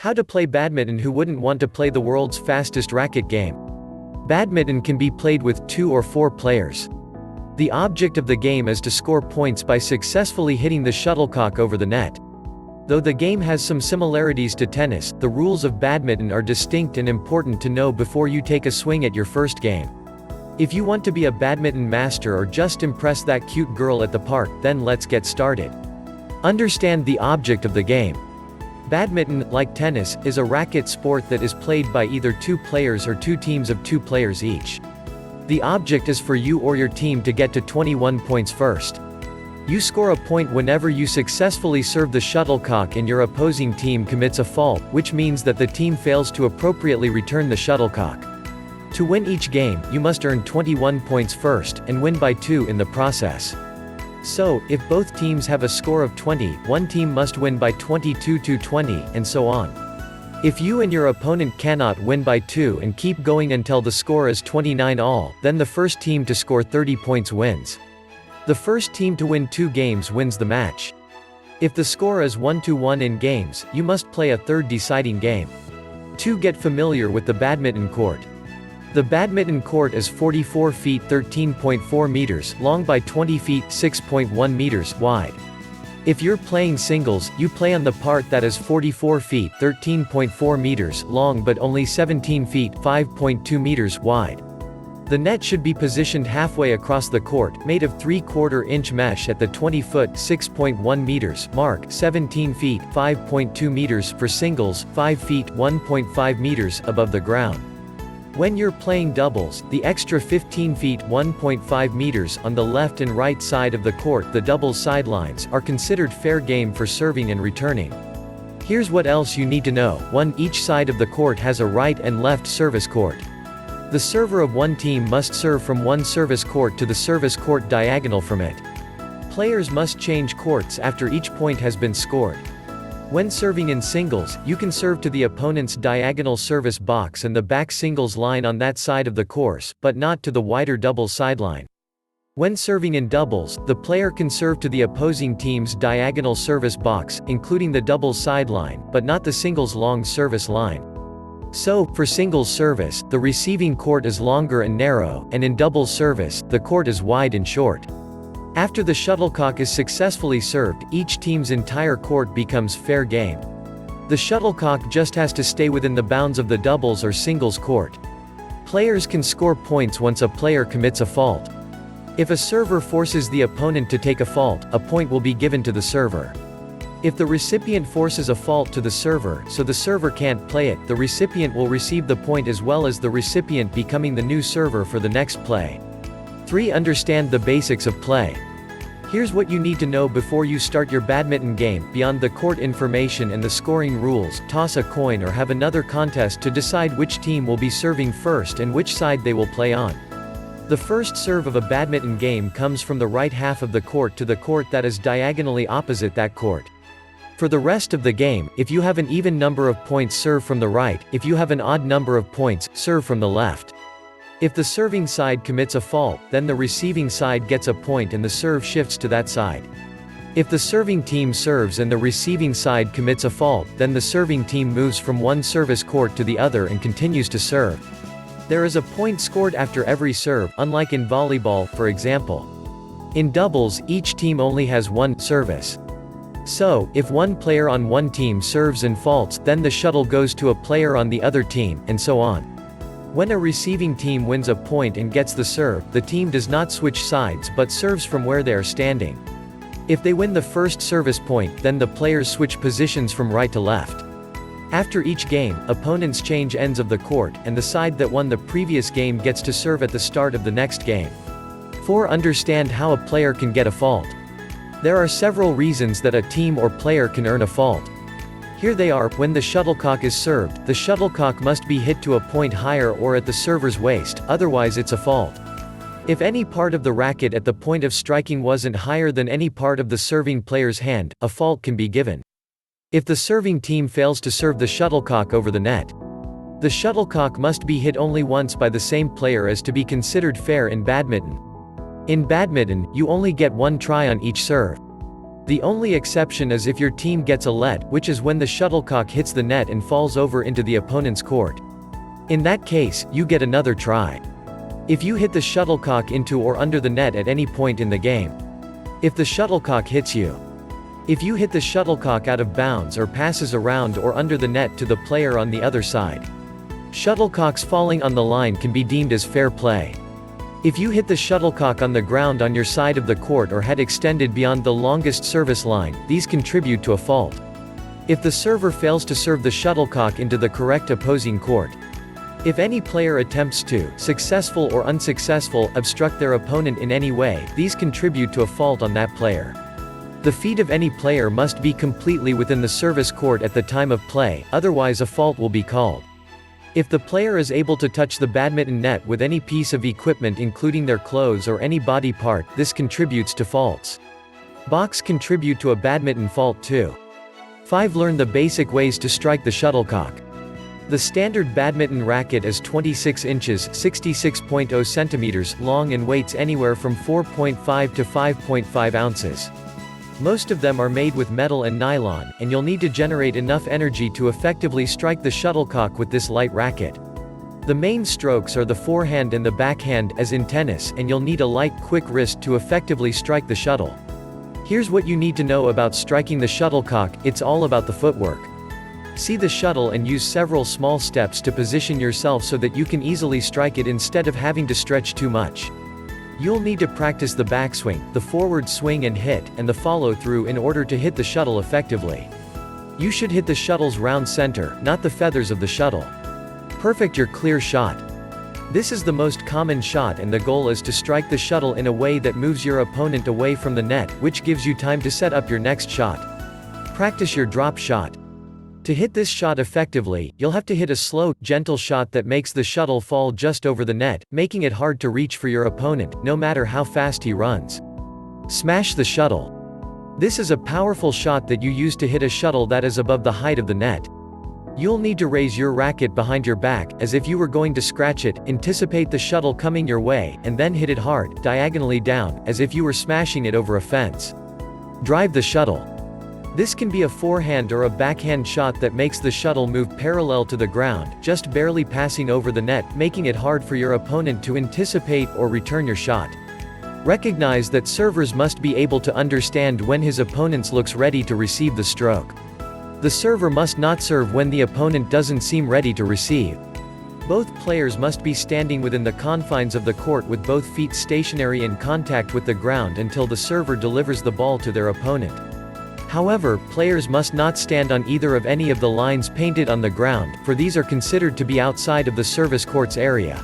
How to play badminton. Who wouldn't want to play the world's fastest racket game? Badminton can be played with 2 or 4 players. The object of the game is to score points by successfully hitting the shuttlecock over the net. Though the game has some similarities to tennis, the rules of badminton are distinct and important to know before you take a swing at your first game. If you want to be a badminton master or just impress that cute girl at the park, then let's get started. Understand the object of the game. Badminton, like tennis, is a racket sport that is played by either 2 players or 2 teams of 2 players each. The object is for you or your team to get to 21 points first. You score a point whenever you successfully serve the shuttlecock and your opposing team commits a fault, which means that the team fails to appropriately return the shuttlecock. To win each game, you must earn 21 points first, and win by 2 in the process. So, if both teams have a score of 20, one team must win by 22 to 20, and so on. If you and your opponent cannot win by 2 and keep going until the score is 29 all, then the first team to score 30 points wins. The first team to win 2 games wins the match. If the score is 1-1 in games, you must play a third deciding game. 2. Get familiar with the badminton court. The badminton court is 44 feet (13.4 meters) long by 20 feet (6.1 meters) wide. If you're playing singles, you play on the part that is 44 feet (13.4 meters) long but only 17 feet (5.2 meters) wide. The net should be positioned halfway across the court, made of 3/4 inch mesh at the 20 foot (6.1 meters) mark, 17 feet (5.2 meters) for singles, 5 feet (1.5 meters) above the ground. When you're playing doubles, the extra 15 feet (1.5 meters) on the left and right side of the court, the doubles sidelines, are considered fair game for serving and returning. Here's what else you need to know. 1. Each side of the court has a right and left service court. The server of one team must serve from one service court to the service court diagonal from it. Players must change courts after each point has been scored. When serving in singles, you can serve to the opponent's diagonal service box and the back singles line on that side of the course, but not to the wider doubles sideline. When serving in doubles, the player can serve to the opposing team's diagonal service box, including the doubles sideline, but not the singles long service line. So, for singles service, the receiving court is longer and narrow, and in doubles service, the court is wide and short. After the shuttlecock is successfully served, each team's entire court becomes fair game. The shuttlecock just has to stay within the bounds of the doubles or singles court. Players can score points once a player commits a fault. If a server forces the opponent to take a fault, a point will be given to the server. If the recipient forces a fault to the server, so the server can't play it, the recipient will receive the point as well as the recipient becoming the new server for the next play. 3. Understand the basics of play. Here's what you need to know before you start your badminton game. Beyond the court information and the scoring rules, toss a coin or have another contest to decide which team will be serving first and which side they will play on. The first serve of a badminton game comes from the right half of the court to the court that is diagonally opposite that court. For the rest of the game, if you have an even number of points, serve from the right; if you have an odd number of points, serve from the left. If the serving side commits a fault, then the receiving side gets a point and the serve shifts to that side. If the serving team serves and the receiving side commits a fault, then the serving team moves from one service court to the other and continues to serve. There is a point scored after every serve, unlike in volleyball, for example. In doubles, each team only has one service. So, if one player on one team serves and faults, then the shuttle goes to a player on the other team, and so on. When a receiving team wins a point and gets the serve, the team does not switch sides but serves from where they are standing. If they win the first service point, then the players switch positions from right to left. After each game, opponents change ends of the court, and the side that won the previous game gets to serve at the start of the next game. 4. Understand how a player can get a fault. There are several reasons that a team or player can earn a fault. Here they are. When the shuttlecock is served, the shuttlecock must be hit to a point higher or at the server's waist, otherwise it's a fault. If any part of the racket at the point of striking wasn't higher than any part of the serving player's hand, a fault can be given. If the serving team fails to serve the shuttlecock over the net, the shuttlecock must be hit only once by the same player as to be considered fair in badminton. In badminton, you only get one try on each serve. The only exception is if your team gets a let, which is when the shuttlecock hits the net and falls over into the opponent's court. In that case, you get another try. If you hit the shuttlecock into or under the net at any point in the game. If the shuttlecock hits you. If you hit the shuttlecock out of bounds or passes around or under the net to the player on the other side. Shuttlecocks falling on the line can be deemed as fair play. If you hit the shuttlecock on the ground on your side of the court or head extended beyond the longest service line, these contribute to a fault. If the server fails to serve the shuttlecock into the correct opposing court. If any player attempts to, successful or unsuccessful, obstruct their opponent in any way, these contribute to a fault on that player. The feet of any player must be completely within the service court at the time of play, otherwise a fault will be called. If the player is able to touch the badminton net with any piece of equipment including their clothes or any body part, this contributes to faults. Balks contribute to a badminton fault too. 5. Learn the basic ways to strike the shuttlecock. The standard badminton racket is 26 inches (66.0 centimeters) long and weights anywhere from 4.5 to 5.5 ounces. Most of them are made with metal and nylon, and you'll need to generate enough energy to effectively strike the shuttlecock with this light racket. The main strokes are the forehand and the backhand, as in tennis, and you'll need a light, quick wrist to effectively strike the shuttle. Here's what you need to know about striking the shuttlecock: it's all about the footwork. See the shuttle and use several small steps to position yourself so that you can easily strike it instead of having to stretch too much. You'll need to practice the backswing, the forward swing and hit, and the follow-through in order to hit the shuttle effectively. You should hit the shuttle's round center, not the feathers of the shuttle. Perfect your clear shot. This is the most common shot, and the goal is to strike the shuttle in a way that moves your opponent away from the net, which gives you time to set up your next shot. Practice your drop shot. To hit this shot effectively, you'll have to hit a slow, gentle shot that makes the shuttle fall just over the net, making it hard to reach for your opponent, no matter how fast he runs. Smash the shuttle. This is a powerful shot that you use to hit a shuttle that is above the height of the net. You'll need to raise your racket behind your back, as if you were going to scratch it, anticipate the shuttle coming your way, and then hit it hard, diagonally down, as if you were smashing it over a fence. Drive the shuttle. This can be a forehand or a backhand shot that makes the shuttle move parallel to the ground, just barely passing over the net, making it hard for your opponent to anticipate or return your shot. Recognize that servers must be able to understand when his opponent looks ready to receive the stroke. The server must not serve when the opponent doesn't seem ready to receive. Both players must be standing within the confines of the court with both feet stationary in contact with the ground until the server delivers the ball to their opponent. However, players must not stand on either of any of the lines painted on the ground, for these are considered to be outside of the service court's area.